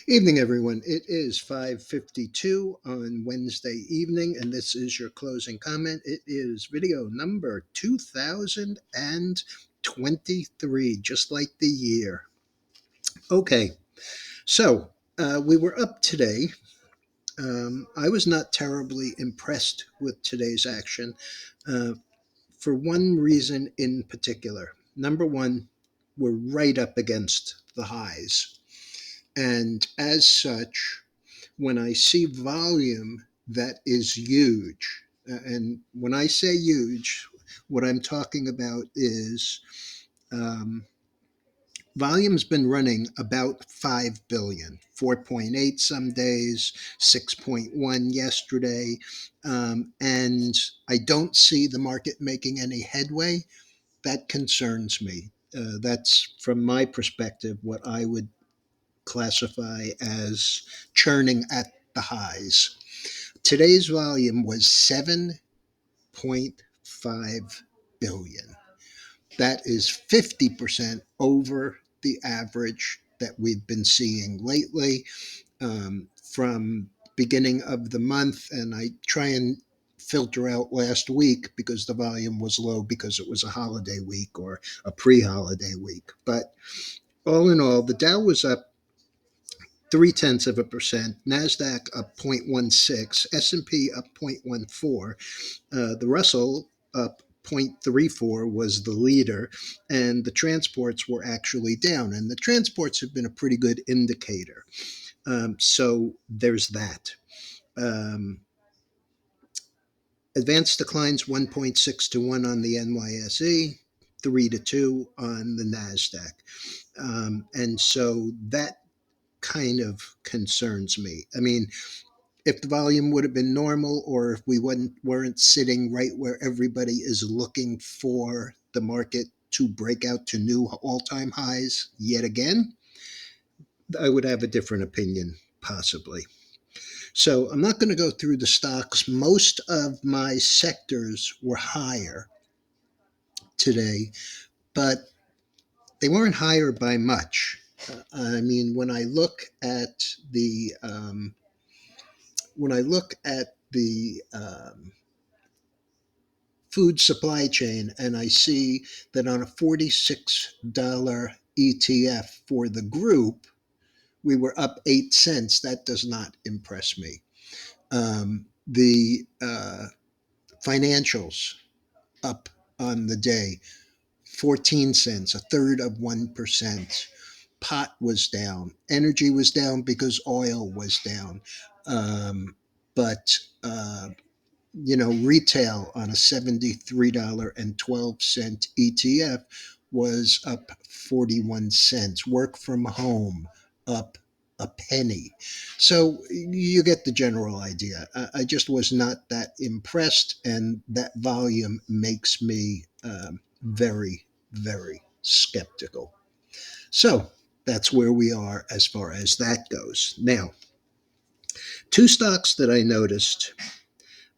Evening, everyone. It is 5:52 on Wednesday evening, and this is your closing comment. It is video number 2023, just like the year. Okay, so we were up today. I was not terribly impressed with today's action uh, for one reason in particular. Number one, we're right up against the highs. And as such, when I see volume that is huge, and when I say huge, what I'm talking about is um, volume's been running about 5 billion, 4.8 some days, 6.1 yesterday, and I don't see the market making any headway. That concerns me. That's from my perspective what I would classify as churning at the highs. Today's volume was 7.5 billion. That is 50% over the average that we've been seeing lately from beginning of the month. And I try and filter out last week because the volume was low because it was a holiday week or a pre-holiday week. But all in all, the Dow was up 0.3%, Nasdaq up 0.16, S&P up 0.14, the Russell up 0.34 was the leader, and the transports were actually down. And the transports have been a pretty good indicator. So there's that. Um, Advanced declines 1.6 to 1 on the NYSE, 3 to 2 on the NASDAQ. And so that kind of concerns me. I mean, if the volume would have been normal, or if we weren't sitting right where everybody is looking for the market to break out to new all-time highs yet again, I would have a different opinion, possibly. So I'm not going to go through the stocks. Most of my sectors were higher today, but they weren't higher by much. I mean, when I look at the food supply chain and I see that on a $46 ETF for the group, we were up 8 cents. That does not impress me. The financials up on the day, 14 cents, a third of 1%. Pot was down. Energy was down because oil was down. But retail on a $73.12 ETF was up 41 cents. Work from home up a penny. So you get the general idea. I just was not that impressed, and that volume makes me very, very skeptical. So that's where we are as far as that goes. Now, two stocks that I noticed.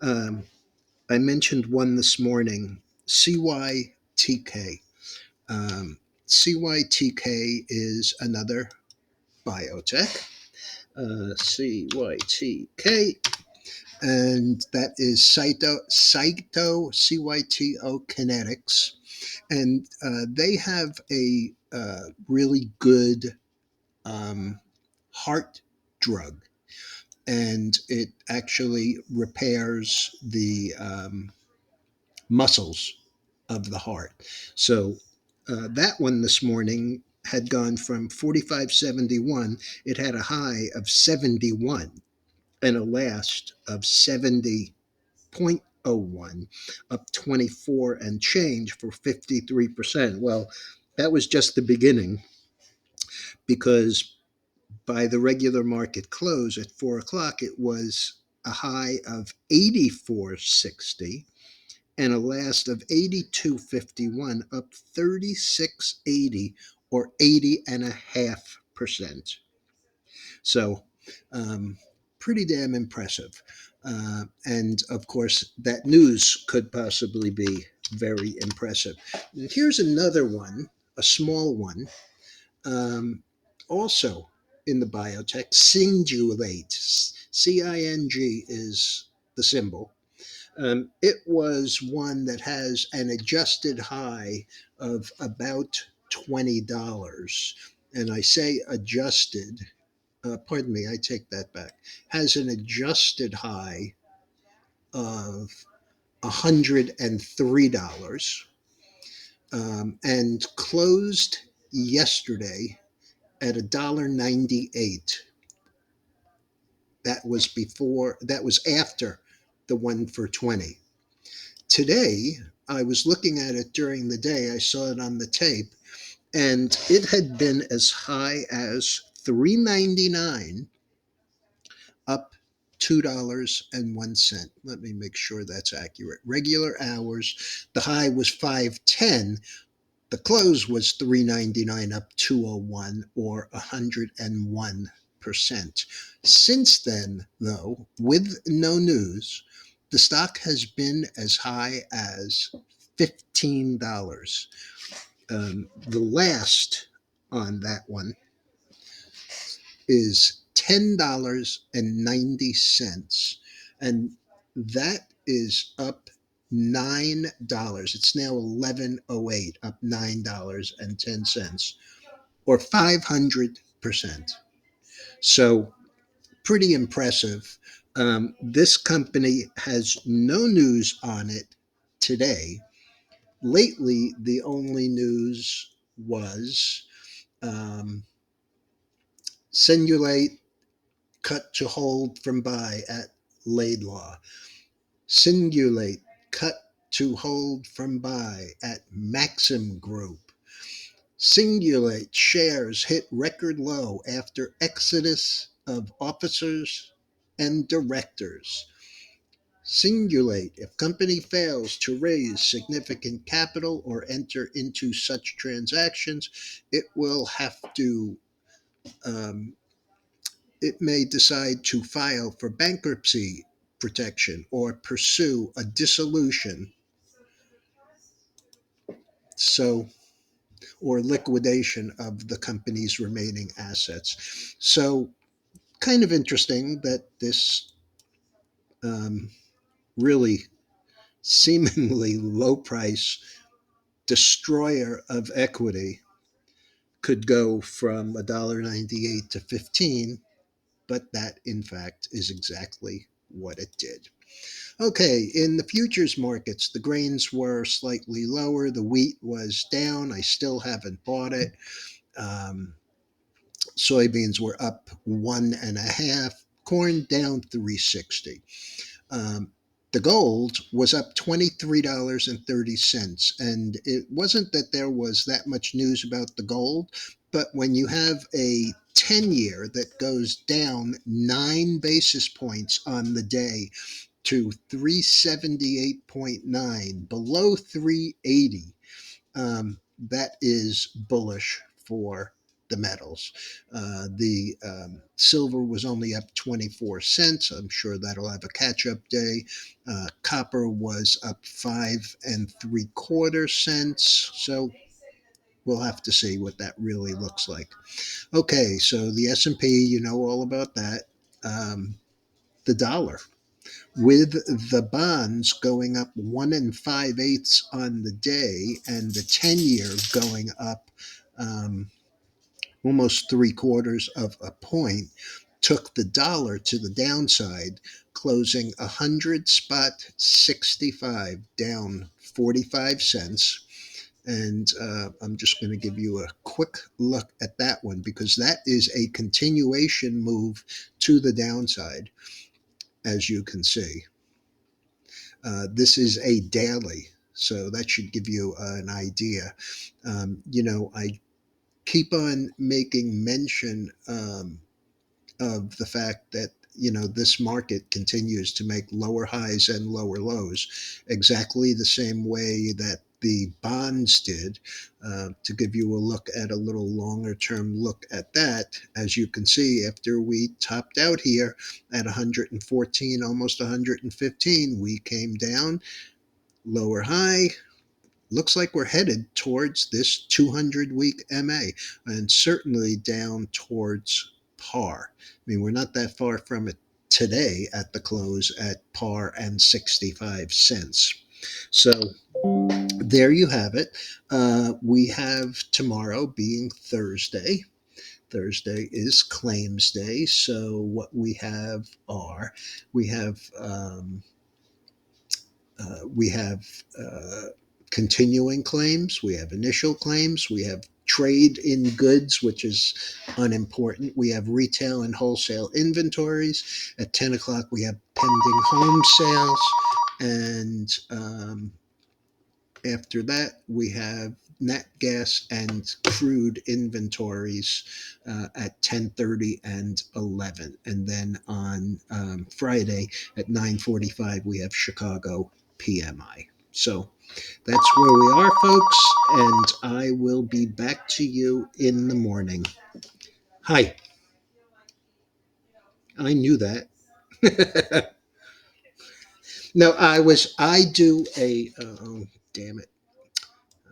Um, I mentioned one this morning, CYTK. CYTK is another biotech, CYTK, and that is CYTO Kinetics. And they have a really good heart drug, and it actually repairs the muscles of the heart. So that one this morning had gone from 45.71. It had a high of 71 and a last of 70.01, up 24 and change for 53%. Well, that was just the beginning, because by the regular market close at 4 o'clock, it was a high of 84.60 and a last of 82.51, up 36.80 or 80.5%. So, pretty damn impressive. And of course, that news could possibly be very impressive. Here's another one, a small one, um, also in the biotech. Cingulate, CING is the symbol. It was one that has an adjusted high of about $20. And I say adjusted, pardon me, I take that back, has an adjusted high of $103, and closed yesterday at $1.98. That was after the one for 20. Today, I was looking at it during the day. I saw it on the tape, and it had been as high as 3.99, up $2.01. Let me make sure that's accurate. Regular hours, the high was 5.10. The close was 3.99, up 201, or 101%. Since then, though, with no news, the stock has been as high as $15. The last on that one is $10.90, and that is up $9. It's now 11.08, up $9.10, or 500%. So pretty impressive. This company has no news on it today. Lately, the only news was um, Simulate cut to hold from buy at Laidlaw. Singulate cut to hold from buy at Maxim Group. Singulate shares hit record low after exodus of officers and directors. Singulate, if company fails to raise significant capital or enter into such transactions, it will have to um, it may decide to file for bankruptcy protection or pursue a dissolution, so or liquidation of the company's remaining assets. So kind of interesting that this um, really seemingly low price destroyer of equity could go from $1.98 to 15, but that in fact is exactly what it did. Okay, in the futures markets, the grains were slightly lower. The wheat was down. I still haven't bought it. Um, Soybeans were up 1.5. Corn down 360. Um, the gold was up $23.30. And it wasn't that there was that much news about the gold, but when you have a 10-year that goes down 9 basis points on the day to 378.9, below 380, that is bullish for the metals. The silver was only up 24 cents. I'm sure that'll have a catch up day. Copper was up 5.75 cents. So we'll have to see what that really looks like. Okay, so the S&P, you know all about that. The dollar, with the bonds going up 1.625 on the day and the 10-year going up almost 0.75 points, took the dollar to the downside, closing 100.65, down 45 cents. And I'm just going to give you a quick look at that one because that is a continuation move to the downside, as you can see. This is a daily, so that should give you an idea. I keep on making mention of the fact that this market continues to make lower highs and lower lows, exactly the same way that the bonds did. To give you a look at a little longer term look at that, as you can see, after we topped out here at 114, almost 115, we came down, lower high. Looks like we're headed towards this 200-week MA, and certainly down towards par. I mean, we're not that far from it today at the close at par and 65 cents. So there you have it. We have tomorrow being Thursday. Thursday is claims day. So what we have we have continuing claims, we have initial claims, we have trade in goods, which is unimportant. We have retail and wholesale inventories. At 10 o'clock, we have pending home sales. And after that, we have nat gas and crude inventories at 10:30 and 11. And then on Friday at 9:45, we have Chicago PMI. So that's where we are, folks, and I will be back to you in the morning. Hi, I knew that. No, I do a, oh, damn it.